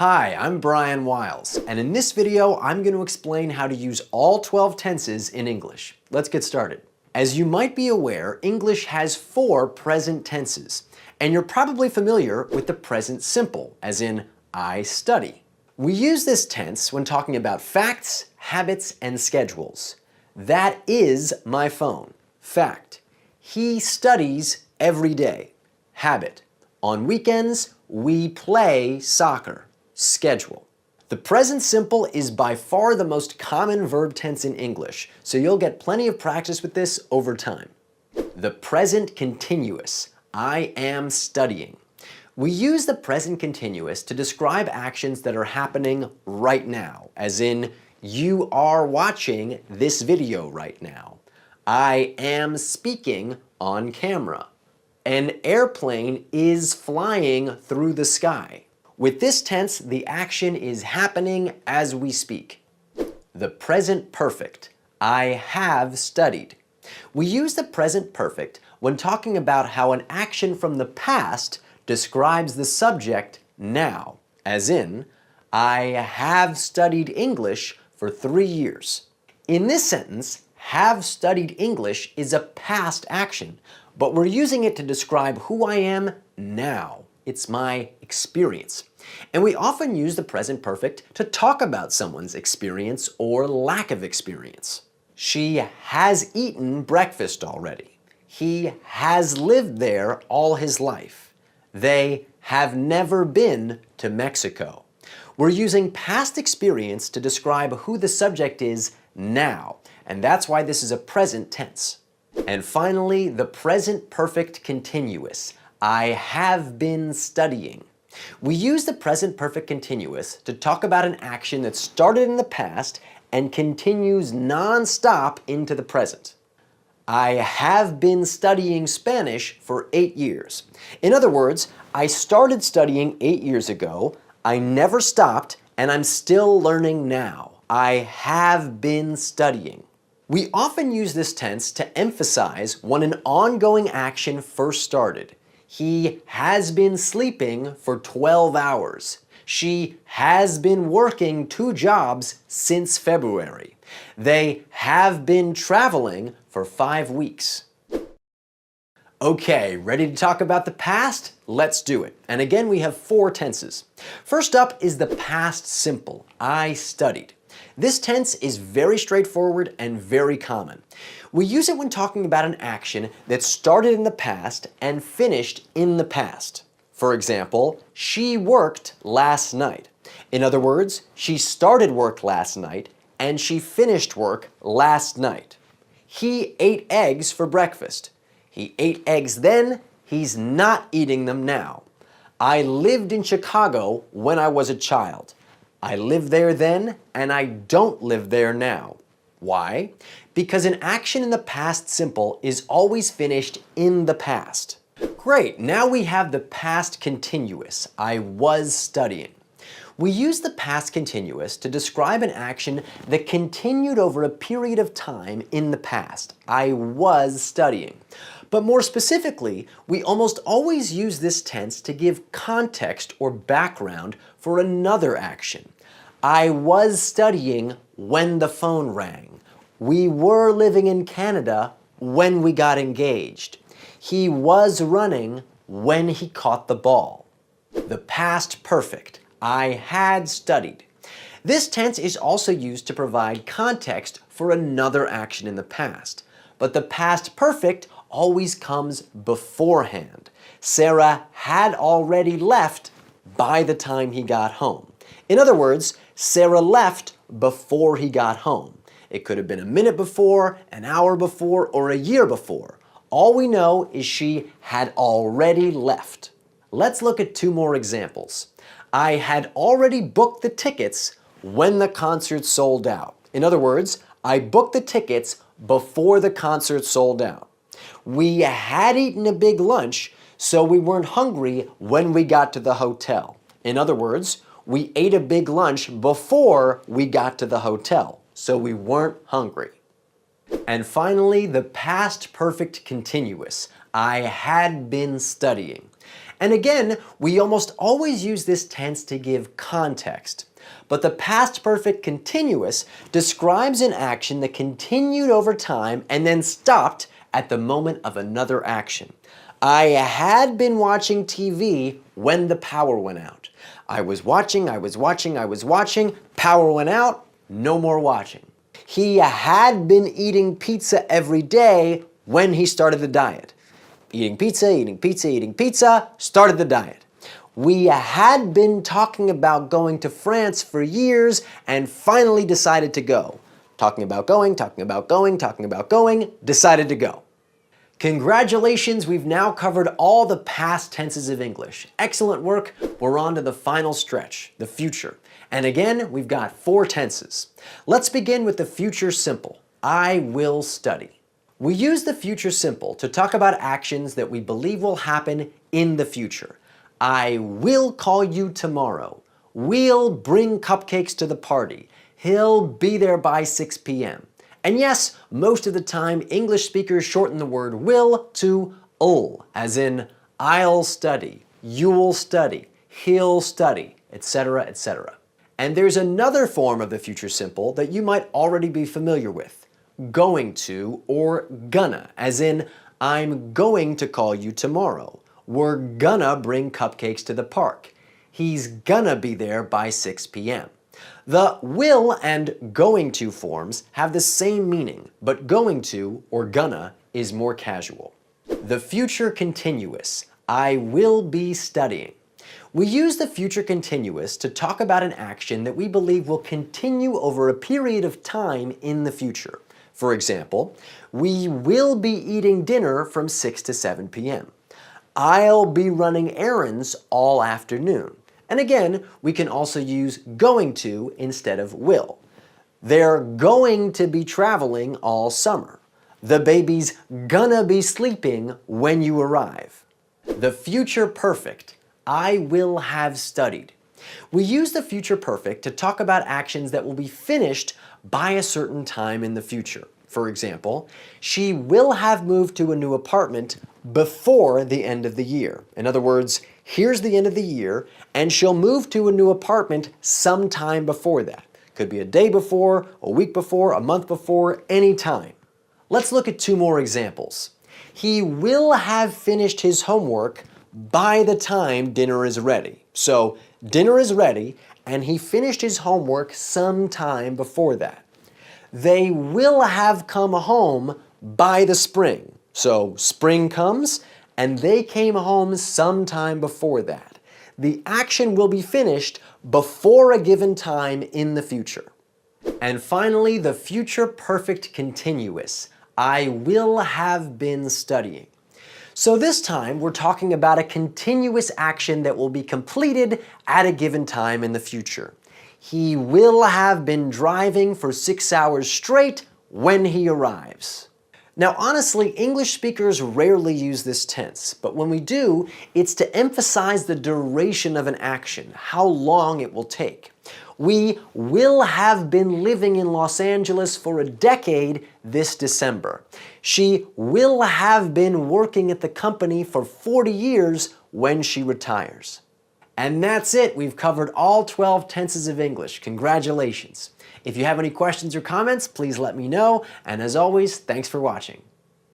Hi, I'm Brian Wiles, and in this video, I'm going to explain how to use all 12 tenses in English. Let's get started. As you might be aware, English has 4 present tenses, and you're probably familiar with the present simple, as in, I study. We use this tense when talking about facts, habits, and schedules. That is my phone. Fact. He studies every day. Habit. On weekends, we play soccer. Schedule. The present simple is by far the most common verb tense in English, so you'll get plenty of practice with this over time. The present continuous. I am studying. We use the present continuous to describe actions that are happening right now, as in, you are watching this video right now. I am speaking on camera. An airplane is flying through the sky. With this tense, the action is happening as we speak. The present perfect. I have studied. We use the present perfect when talking about how an action from the past describes the subject now, as in, I have studied English for 3 years. In this sentence, have studied English is a past action, but we're using it to describe who I am now. It's my experience. And we often use the present perfect to talk about someone's experience or lack of experience. She has eaten breakfast already. He has lived there all his life. They have never been to Mexico. We're using past experience to describe who the subject is now, and that's why this is a present tense. And finally, the present perfect continuous. I have been studying. We use the present perfect continuous to talk about an action that started in the past and continues non-stop into the present. I have been studying Spanish for 8 years. In other words, I started studying 8 years ago, I never stopped, and I'm still learning now. I have been studying. We often use this tense to emphasize when an ongoing action first started. He has been sleeping for 12 hours. She has been working 2 jobs since February. They have been traveling for 5 weeks. Okay, ready to talk about the past? Let's do it. And again, we have 4 tenses. First up is the past simple, I studied. This tense is very straightforward and very common. We use it when talking about an action that started in the past and finished in the past. For example, she worked last night. In other words, she started work last night and she finished work last night. He ate eggs for breakfast. He ate eggs then, he's not eating them now. I lived in Chicago when I was a child. I lived there then, and I don't live there now. Why? Because an action in the past simple is always finished in the past. Great, now we have the past continuous, I was studying. We use the past continuous to describe an action that continued over a period of time in the past. I was studying. But more specifically, we almost always use this tense to give context or background for another action. I was studying when the phone rang. We were living in Canada when we got engaged. He was running when he caught the ball. The past perfect. I had studied. This tense is also used to provide context for another action in the past. But the past perfect always comes beforehand. Sarah had already left by the time he got home. In other words, Sarah left before he got home. It could have been a minute before, an hour before, or a year before. All we know is she had already left. Let's look at 2 more examples. I had already booked the tickets when the concert sold out. In other words, I booked the tickets before the concert sold out. We had eaten a big lunch, so we weren't hungry when we got to the hotel. In other words, we ate a big lunch before we got to the hotel, so we weren't hungry. And finally, the past perfect continuous. I had been studying. And again, we almost always use this tense to give context. But the past perfect continuous describes an action that continued over time and then stopped at the moment of another action. I had been watching TV when the power went out. I was watching, power went out, no more watching. He had been eating pizza every day when he started the diet. Eating pizza, started the diet. We had been talking about going to France for years and finally decided to go. Talking about going, decided to go. Congratulations, we've now covered all the past tenses of English. Excellent work. We're on to the final stretch, the future. And again, we've got 4 tenses. Let's begin with the future simple. I will study. We use the future simple to talk about actions that we believe will happen in the future. I will call you tomorrow. We'll bring cupcakes to the party. He'll be there by 6 p.m. And yes, most of the time, English speakers shorten the word will to "ll," as in I'll study, you'll study, he'll study, etc., etc. And there's another form of the future simple that you might already be familiar with, going to or gonna, as in I'm going to call you tomorrow. We're gonna bring cupcakes to the park. He's gonna be there by 6 p.m. The will and going to forms have the same meaning, but going to or gonna is more casual. The future continuous, I will be studying. We use the future continuous to talk about an action that we believe will continue over a period of time in the future. For example, we will be eating dinner from 6 to 7 p.m. I'll be running errands all afternoon. And again, we can also use going to instead of will. They're going to be traveling all summer. The baby's gonna be sleeping when you arrive. The future perfect, I will have studied. We use the future perfect to talk about actions that will be finished by a certain time in the future. For example, she will have moved to a new apartment before the end of the year. In other words, here's the end of the year, and she'll move to a new apartment sometime before that. Could be a day before, a week before, a month before, any time. Let's look at 2 more examples. He will have finished his homework by the time dinner is ready. So dinner is ready, and he finished his homework sometime before that. They will have come home by the spring. So spring comes, and they came home sometime before that. The action will be finished before a given time in the future. And finally, the future perfect continuous. I will have been studying. So this time, we're talking about a continuous action that will be completed at a given time in the future. He will have been driving for 6 hours straight when he arrives. Now honestly, English speakers rarely use this tense, but when we do, it's to emphasize the duration of an action, how long it will take. We will have been living in Los Angeles for a decade this December. She will have been working at the company for 40 years when she retires. And that's it. We've covered all 12 tenses of English. Congratulations. If you have any questions or comments, please let me know. And as always, thanks for watching.